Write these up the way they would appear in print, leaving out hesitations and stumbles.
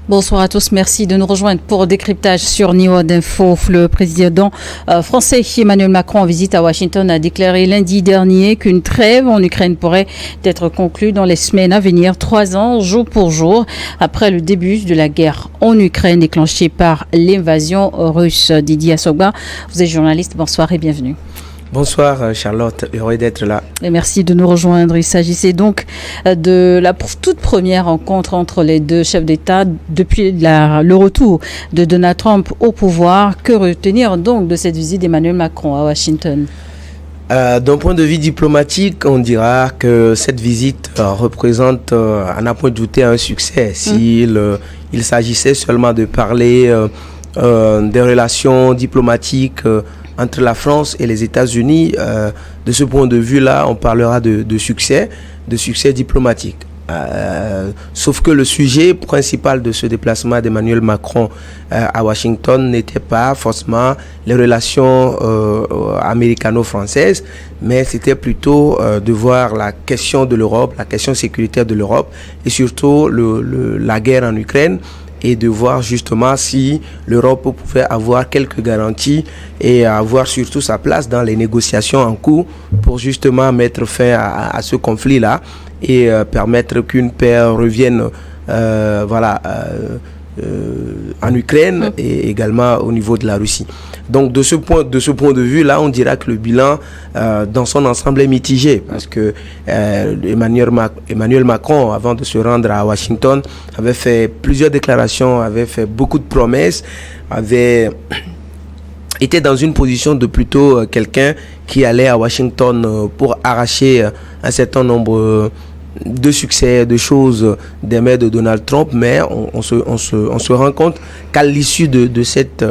Bonsoir à tous, merci de nous rejoindre pour décryptage sur Niveau d'Info. Le président français Emmanuel Macron en visite à Washington a déclaré lundi dernier qu'une trêve en Ukraine pourrait être conclue dans les semaines à venir, 3 ans jour pour jour, après le début de la guerre en Ukraine déclenchée par l'invasion russe. Didier Assogba, vous êtes journaliste, bonsoir et bienvenue. Bonsoir Charlotte, heureux d'être là. Et merci de nous rejoindre. Il s'agissait donc de la toute première rencontre entre les deux chefs d'État depuis le retour de Donald Trump au pouvoir. Que retenir donc de cette visite d'Emmanuel Macron à Washington ? D'un point de vue diplomatique, on dira que cette visite représente, à n'en point douter, un succès. S'il il s'agissait seulement de parler des relations diplomatiques entre la France et les États-Unis, de ce point de vue-là, on parlera de succès diplomatique. Sauf que le sujet principal de ce déplacement d'Emmanuel Macron à Washington n'était pas forcément les relations américano-françaises, mais c'était plutôt de voir la question de l'Europe, la question sécuritaire de l'Europe et surtout la guerre en Ukraine, et de voir justement si l'Europe pouvait avoir quelques garanties et avoir surtout sa place dans les négociations en cours pour justement mettre fin à ce conflit-là et permettre qu'une paix revienne en Ukraine et également au niveau de la Russie. Donc de ce point de vue-là, on dira que le bilan dans son ensemble est mitigé parce que Emmanuel Macron, avant de se rendre à Washington, avait fait plusieurs déclarations, avait fait beaucoup de promesses, avait été dans une position de plutôt quelqu'un qui allait à Washington pour arracher un certain nombre de succès, de choses des mains de Donald Trump, mais on se rend compte qu'à l'issue de cette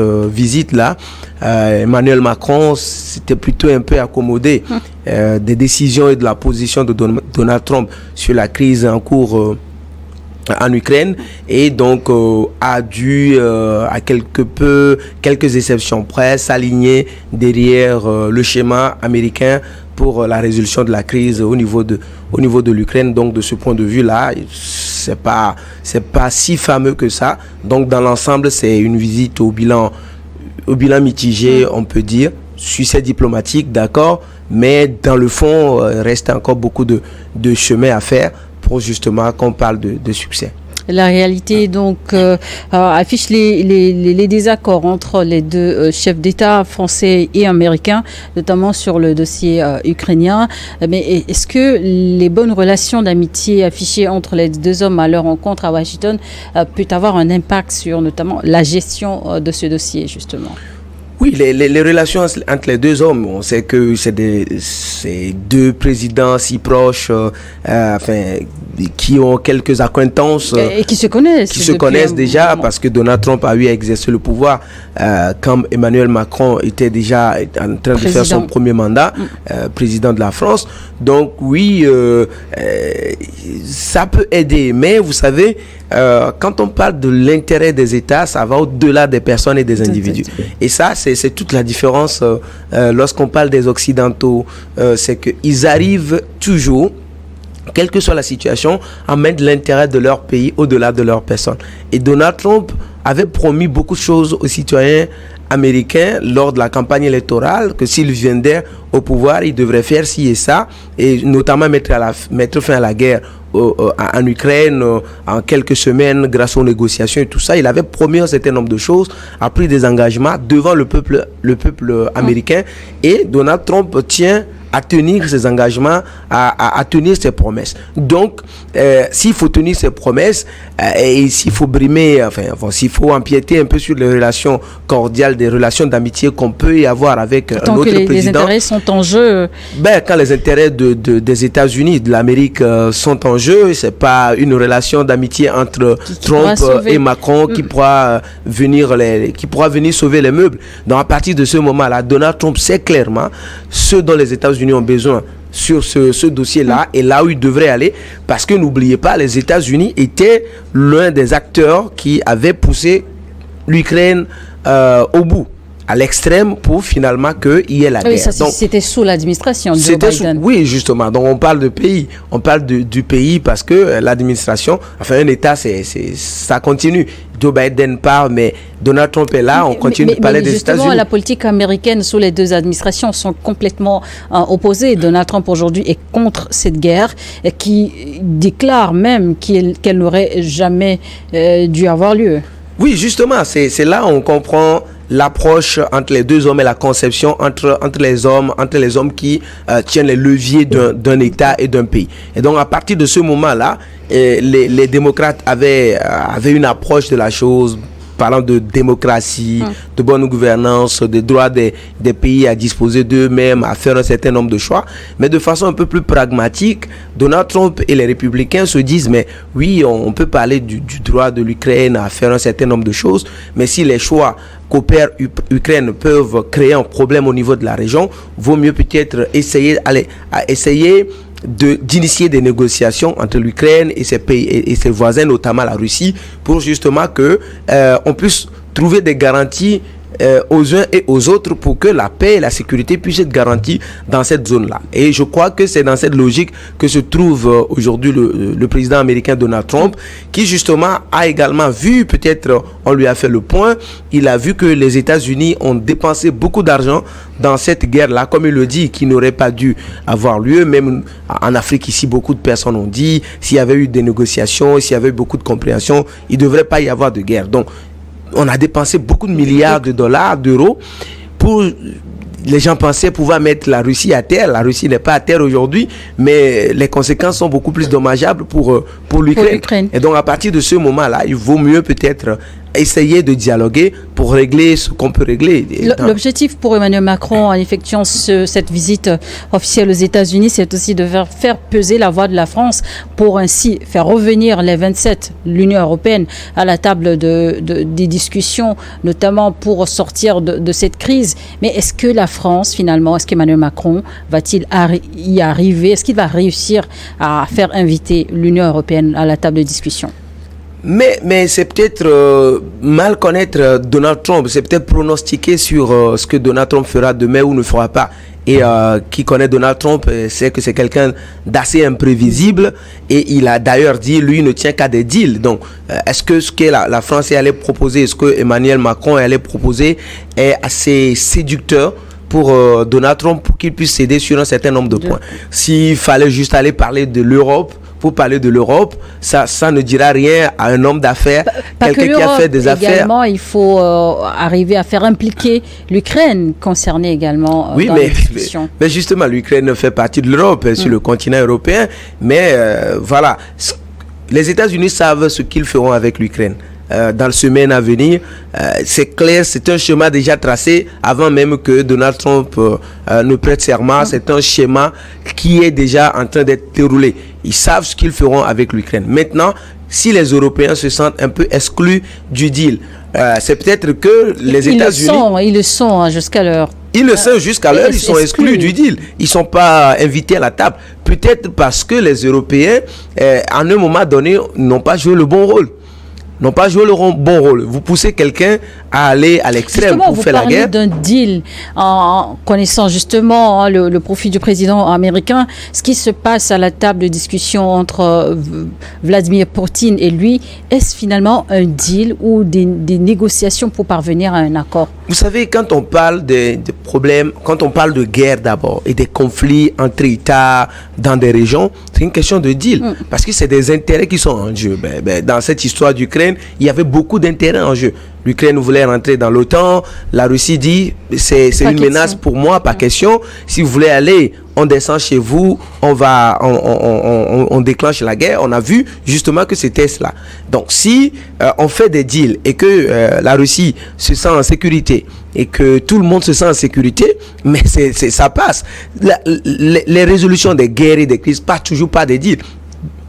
visite-là, Emmanuel Macron s'était plutôt un peu accommodé des décisions et de la position de Donald Trump sur la crise en cours en Ukraine, et donc a dû à quelques exceptions près s'aligner derrière le schéma américain pour la résolution de la crise au niveau de l'Ukraine. Donc de ce point de vue là, c'est pas si fameux que ça. Donc dans l'ensemble, c'est une visite au bilan mitigé, on peut dire, succès diplomatique, d'accord, mais dans le fond reste encore beaucoup de chemin à faire pour justement qu'on parle de succès. La réalité donc affiche les désaccords entre les deux chefs d'État français et américains, notamment sur le dossier ukrainien. Mais est-ce que les bonnes relations d'amitié affichées entre les deux hommes à leur rencontre à Washington peut avoir un impact sur notamment la gestion de ce dossier justement ? Oui, les relations entre les deux hommes, on sait que c'est deux présidents si proches, qui ont quelques acquaintances. Et qui se connaissent. Qui se connaissent déjà, parce que Donald Trump a eu à exercer le pouvoir quand Emmanuel Macron était déjà en train de faire son premier mandat, président de la France. Donc oui, ça peut aider, mais vous savez, quand on parle de l'intérêt des États, ça va au-delà des personnes et des individus. Et ça, c'est toute la différence lorsqu'on parle des Occidentaux. C'est qu'ils arrivent toujours, quelle que soit la situation, à mettre l'intérêt de leur pays au-delà de leur personne. Et Donald Trump avait promis beaucoup de choses aux citoyens américains lors de la campagne électorale, que s'il viendrait au pouvoir, il devrait faire ci et ça, et notamment mettre fin à la guerre en Ukraine en quelques semaines grâce aux négociations et tout ça. Il avait promis un certain nombre de choses, a pris des engagements devant le peuple américain, et Donald Trump tient à tenir ses engagements, à tenir ses promesses. Donc, s'il faut tenir ses promesses et s'il faut brimer, s'il faut empiéter un peu sur les relations cordiales, des relations d'amitié qu'on peut y avoir avec un autre président. Les intérêts sont en jeu. Quand les intérêts des États-Unis, de l'Amérique sont en jeu, c'est pas une relation d'amitié entre Trump et Macron qui pourra venir sauver les meubles. Donc, à partir de ce moment-là, Donald Trump sait clairement ce dont les États-Unis ont besoin sur ce dossier-là et là où il devrait aller, parce que n'oubliez pas, les États-Unis étaient l'un des acteurs qui avaient poussé l'Ukraine au bout. à l'extrême pour finalement qu'il y ait la guerre. Ça, c'était sous l'administration de Joe Biden. Oui, justement. Donc on parle de pays. On parle du pays parce que l'administration, enfin un État, ça continue. Joe Biden part, mais Donald Trump est là, on continue de parler des États-Unis. Justement, la politique américaine sous les deux administrations sont complètement opposées. Donald Trump aujourd'hui est contre cette guerre, qui déclare même qu'elle n'aurait jamais dû avoir lieu. Oui, justement, c'est là où on comprend l'approche entre les deux hommes et la conception entre les hommes qui tiennent les leviers d'un État et d'un pays. Et donc, à partir de ce moment-là, les démocrates avaient une approche de la chose, parlant de démocratie, de bonne gouvernance, des droits des pays à disposer d'eux-mêmes, à faire un certain nombre de choix. Mais de façon un peu plus pragmatique, Donald Trump et les républicains se disent, mais oui, on peut parler du droit de l'Ukraine à faire un certain nombre de choses, mais si les choix qu'opère Ukraine peuvent créer un problème au niveau de la région, vaut mieux peut-être essayer d'initier des négociations entre l'Ukraine et ses pays et ses voisins, notamment la Russie, pour justement que on puisse trouver des garanties aux uns et aux autres pour que la paix et la sécurité puissent être garanties dans cette zone-là. Et je crois que c'est dans cette logique que se trouve aujourd'hui le président américain Donald Trump, qui justement a également vu, peut-être on lui a fait le point, il a vu que les États-Unis ont dépensé beaucoup d'argent dans cette guerre-là, comme il le dit, qui n'aurait pas dû avoir lieu. Même en Afrique ici, beaucoup de personnes ont dit, s'il y avait eu des négociations, s'il y avait eu beaucoup de compréhension, il ne devrait pas y avoir de guerre. Donc, on a dépensé beaucoup de milliards de dollars, d'euros, pour... Les gens pensaient pouvoir mettre la Russie à terre. La Russie n'est pas à terre aujourd'hui, mais les conséquences sont beaucoup plus dommageables pour l'Ukraine. Et donc, à partir de ce moment-là, il vaut mieux peut-être essayer de dialoguer pour régler ce qu'on peut régler. L'objectif pour Emmanuel Macron en effectuant cette visite officielle aux États-Unis, c'est aussi de faire peser la voix de la France pour ainsi faire revenir les 27, l'Union européenne, à la table des discussions, notamment pour sortir de cette crise. Mais est-ce que la France, finalement, est-ce qu'Emmanuel Macron va-t-il y arriver? Est-ce qu'il va réussir à faire inviter l'Union européenne à la table de discussion? Mais c'est peut-être mal connaître Donald Trump, c'est peut-être pronostiquer sur ce que Donald Trump fera demain ou ne fera pas. Et qui connaît Donald Trump sait que c'est quelqu'un d'assez imprévisible, et il a d'ailleurs dit, lui, ne tient qu'à des deals. Donc, est-ce que ce que la France est allée proposer, ce que Emmanuel Macron est allé proposer est assez séducteur pour Donald Trump, pour qu'il puisse céder sur un certain nombre de points? S'il fallait juste aller parler de l'Europe, pour parler de l'Europe, ça ne dira rien à un homme d'affaires, quelqu'un qui a fait des affaires. Également, il faut arriver à faire impliquer l'Ukraine concernée également dans les discussions. Mais justement, l'Ukraine fait partie de l'Europe, sur le continent européen, mais voilà, les États-Unis savent ce qu'ils feront avec l'Ukraine. Dans les semaines à venir, c'est clair, c'est un schéma déjà tracé avant même que Donald Trump ne prête serment. C'est un schéma qui est déjà en train d'être déroulé. Ils savent ce qu'ils feront avec l'Ukraine. Maintenant, si les Européens se sentent un peu exclus du deal, c'est peut-être que les États-Unis... Ils le sont jusqu'à l'heure. Ils le sont jusqu'à l'heure, ils sont exclus du deal. Ils ne sont pas invités à la table. Peut-être parce que les Européens, à un moment donné, n'ont pas joué le bon rôle. N'ont pas joué le bon rôle. Vous poussez quelqu'un à aller à l'extrême pour faire la guerre. Vous parlez d'un deal en connaissant justement le profil du président américain. Ce qui se passe à la table de discussion entre Vladimir Poutine et lui, est-ce finalement un deal ou des négociations pour parvenir à un accord? Vous savez, quand on parle de problèmes, quand on parle de guerre d'abord et des conflits entre États dans des régions, c'est une question de deal. Parce que c'est des intérêts qui sont en jeu. Dans cette histoire d'Ukraine, il y avait beaucoup d'intérêts en jeu. L'Ukraine voulait rentrer dans l'OTAN. La Russie dit, c'est une menace pour moi, pas question. Si vous voulez aller, on descend chez vous, on déclenche la guerre. On a vu justement que c'était cela. Donc, si on fait des deals et que la Russie se sent en sécurité et que tout le monde se sent en sécurité, mais ça passe. Les résolutions des guerres et des crises passent toujours par des deals.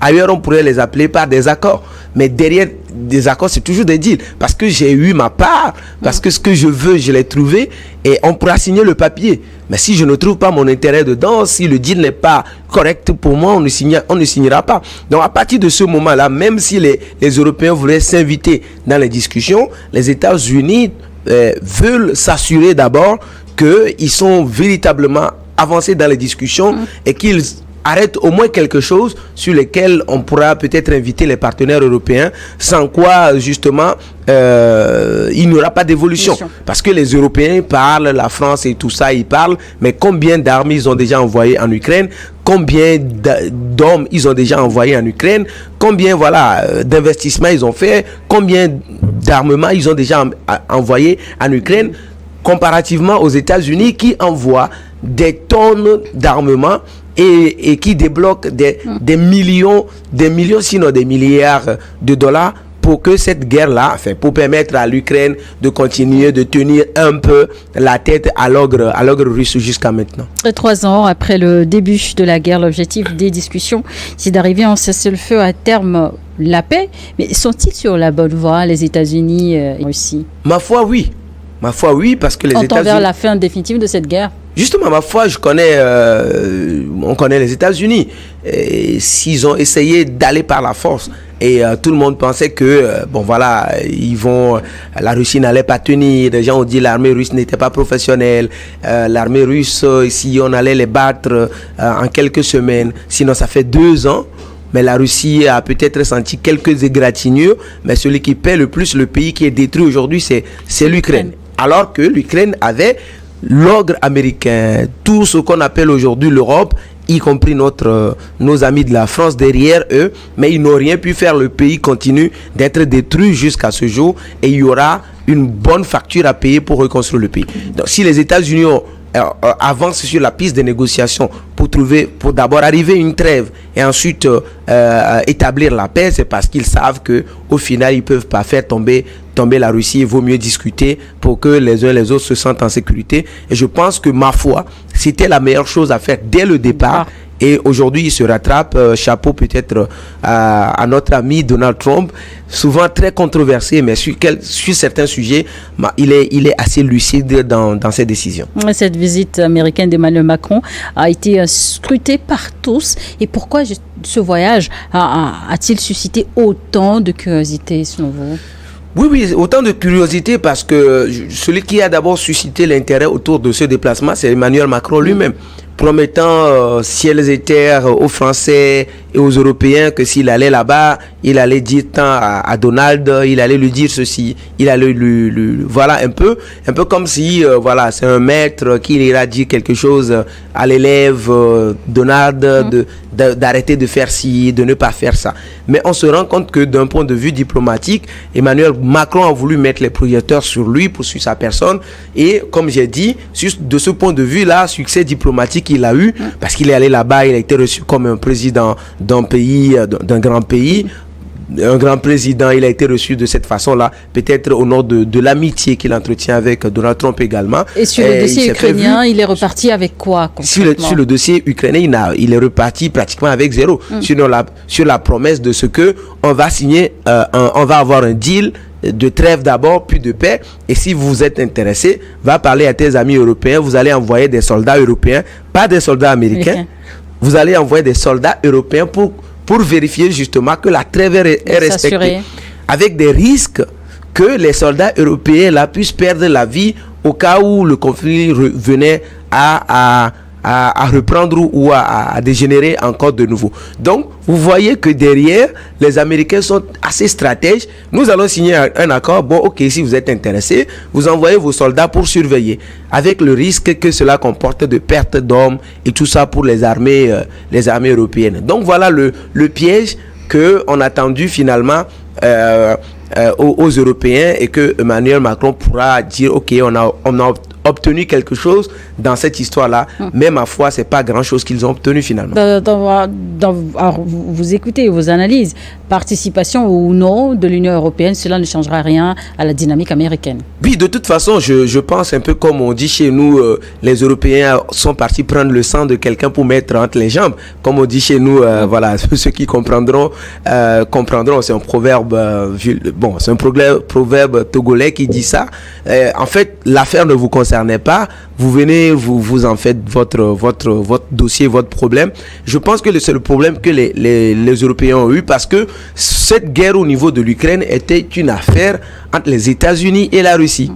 Ailleurs, on pourrait les appeler par des accords. Mais derrière des accords, c'est toujours des deals. Parce que j'ai eu ma part, parce que ce que je veux, je l'ai trouvé, et on pourra signer le papier. Mais si je ne trouve pas mon intérêt dedans, si le deal n'est pas correct pour moi, on ne signera pas. Donc à partir de ce moment-là, même si les Européens voulaient s'inviter dans les discussions, les États-Unis veulent s'assurer d'abord qu'ils sont véritablement avancés dans les discussions et qu'ils arrête au moins quelque chose sur lequel on pourra peut-être inviter les partenaires européens, sans quoi justement il n'y aura pas d'évolution. Parce que les Européens parlent, la France et tout ça, ils parlent, mais combien d'armes ils ont déjà envoyées en Ukraine, combien d'hommes ils ont déjà envoyés en Ukraine, combien d'investissements ils ont fait, combien d'armements ils ont déjà envoyés en Ukraine, comparativement aux États-Unis qui envoient des tonnes d'armements et qui débloquent des millions, sinon des milliards de dollars pour que cette guerre-là, pour permettre à l'Ukraine de continuer de tenir un peu la tête à l'ogre russe jusqu'à maintenant. 3 ans après le début de la guerre, l'objectif des discussions, c'est d'arriver en cessez-le-feu, à terme la paix. Mais sont-ils sur la bonne voie, les États-Unis et Russie? Ma foi, oui, parce que les États-Unis... On tend vers la fin définitive de cette guerre. Justement, ma foi, on connaît les États-Unis. S'ils ont essayé d'aller par la force, et tout le monde pensait que, la Russie n'allait pas tenir. Les gens ont dit l'armée russe n'était pas professionnelle. L'armée russe, si on allait les battre en quelques semaines, sinon ça fait 2 ans. Mais la Russie a peut-être senti quelques égratignures, mais celui qui paie le plus, le pays qui est détruit aujourd'hui, c'est l'Ukraine. Alors que l'Ukraine avait l'ogre américain, tout ce qu'on appelle aujourd'hui l'Europe, y compris nos amis de la France derrière eux, mais ils n'ont rien pu faire. Le pays continue d'être détruit jusqu'à ce jour et il y aura une bonne facture à payer pour reconstruire le pays. Donc si les États-Unis avancent sur la piste des négociations pour d'abord arriver à une trêve et ensuite établir la paix, c'est parce qu'ils savent que au final ils peuvent pas faire tomber la Russie. Il vaut mieux discuter pour que les uns et les autres se sentent en sécurité. Et je pense que, ma foi, c'était la meilleure chose à faire dès le départ. Et aujourd'hui, il se rattrape. Chapeau peut-être à notre ami Donald Trump, souvent très controversé, mais sur certains sujets, il est assez lucide dans ses décisions. Cette visite américaine d'Emmanuel Macron a été scrutée par tous. Et pourquoi ce voyage a-t-il suscité autant de curiosité selon vous? Oui, autant de curiosité parce que celui qui a d'abord suscité l'intérêt autour de ce déplacement, c'est Emmanuel Macron lui-même, promettant ciel et terre aux Français et aux Européens que s'il allait là-bas, il allait dire tant à Donald, il allait lui dire ceci, il allait voilà un peu comme si c'est un maître qui ira dire quelque chose à l'élève Donald d'arrêter de faire ci, de ne pas faire ça. Mais on se rend compte que d'un point de vue diplomatique, Emmanuel Macron a voulu mettre les projecteurs sur lui, sur sa personne, et comme j'ai dit, de ce point de vue-là, succès diplomatique il a eu, parce qu'il est allé là-bas, il a été reçu comme un président d'un pays, d'un grand pays, un grand président, il a été reçu de cette façon-là, peut-être au nom de l'amitié qu'il entretient avec Donald Trump également. Et sur le dossier ukrainien, il est reparti avec quoi concrètement? Sur le dossier ukrainien, il est reparti pratiquement avec zéro. Sur la promesse de ce que on va signer, on va avoir un deal de trêve d'abord, puis de paix. Et si vous êtes intéressé, va parler à tes amis européens. Vous allez envoyer des soldats européens, pas des soldats américains. Vous allez envoyer des soldats européens pour vérifier justement que la trêve est respectée. Avec des risques que les soldats européens là puissent perdre la vie au cas où le conflit venait à reprendre ou à dégénérer encore de nouveau. Donc, vous voyez que derrière, les Américains sont assez stratèges. Nous allons signer un accord. Bon, ok, si vous êtes intéressé, vous envoyez vos soldats pour surveiller, avec le risque que cela comporte de perte d'hommes et tout ça pour les armées européennes. Donc, voilà le piège qu'on a tendu finalement aux Européens et que Emmanuel Macron pourra dire, ok, on a obtenu quelque chose dans cette histoire-là, mais ma foi, c'est pas grand-chose qu'ils ont obtenu finalement. Alors, vous écoutez vos analyses, participation ou non de l'Union européenne, cela ne changera rien à la dynamique américaine. Oui, de toute façon, je pense un peu comme on dit chez nous, les Européens sont partis prendre le sang de quelqu'un pour mettre entre les jambes. Comme on dit chez nous, voilà, ceux qui comprendront, c'est un proverbe, c'est un proverbe togolais qui dit ça. En fait, l'affaire ne vous concernait pas, vous venez, vous en faites votre dossier, votre problème. Je pense que c'est le problème que les Européens ont eu, parce que cette guerre au niveau de l'Ukraine était une affaire entre les États-Unis et la Russie,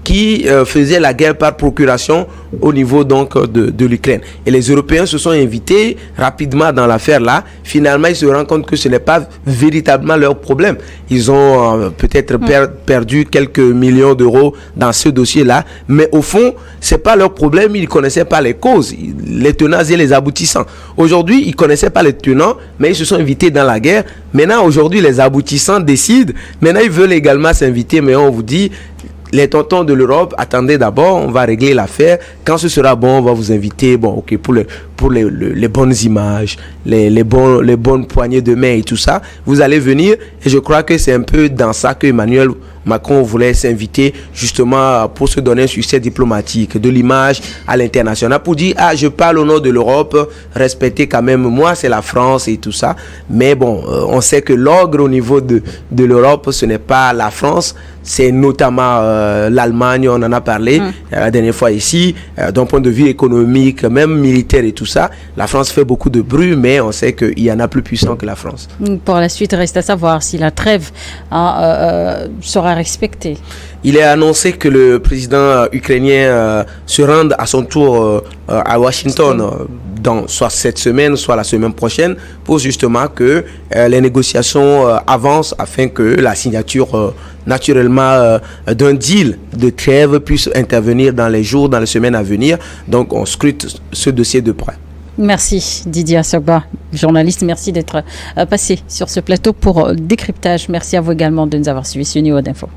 qui faisait la guerre par procuration au niveau donc de l'Ukraine. Et les Européens se sont invités rapidement dans l'affaire là. Finalement, ils se rendent compte que ce n'est pas véritablement leur problème. Ils ont peut-être perdu quelques millions d'euros dans ce dossier-là, mais au fond, c'est pas leur problème. Ils connaissaient pas les causes, les tenants et les aboutissants. Aujourd'hui, ils connaissaient pas les tenants, mais ils se sont invités dans la guerre. Maintenant, aujourd'hui, les aboutissants décident. Maintenant, ils veulent également s'inviter, mais on vous dit, les tontons de l'Europe, attendez d'abord, on va régler l'affaire. Quand ce sera bon, on va vous inviter, bon, ok, pour les bonnes images, les bonnes poignées de main et tout ça. Vous allez venir, et je crois que c'est un peu dans ça que Emmanuel Macron voulait s'inviter, justement pour se donner un succès diplomatique, de l'image à l'international, pour dire, ah, je parle au nom de l'Europe, respectez quand même, moi c'est la France et tout ça. Mais bon, on sait que l'ogre au niveau de l'Europe, ce n'est pas la France, c'est notamment l'Allemagne, on en a parlé la dernière fois ici, d'un point de vue économique, même militaire et tout ça. La France fait beaucoup de bruit, mais on sait qu'il y en a plus puissant que la France. Pour la suite, reste à savoir si la trêve sera respectée. Il est annoncé que le président ukrainien se rende à son tour à Washington dans soit cette semaine, soit la semaine prochaine, pour justement que les négociations avancent afin que la signature naturellement d'un deal de trêve puisse intervenir dans les jours, dans les semaines à venir. Donc on scrute ce dossier de près. Merci Didier Assogba, journaliste. Merci d'être passé sur ce plateau pour décryptage. Merci à vous également de nous avoir suivis sur Niveau d'Info.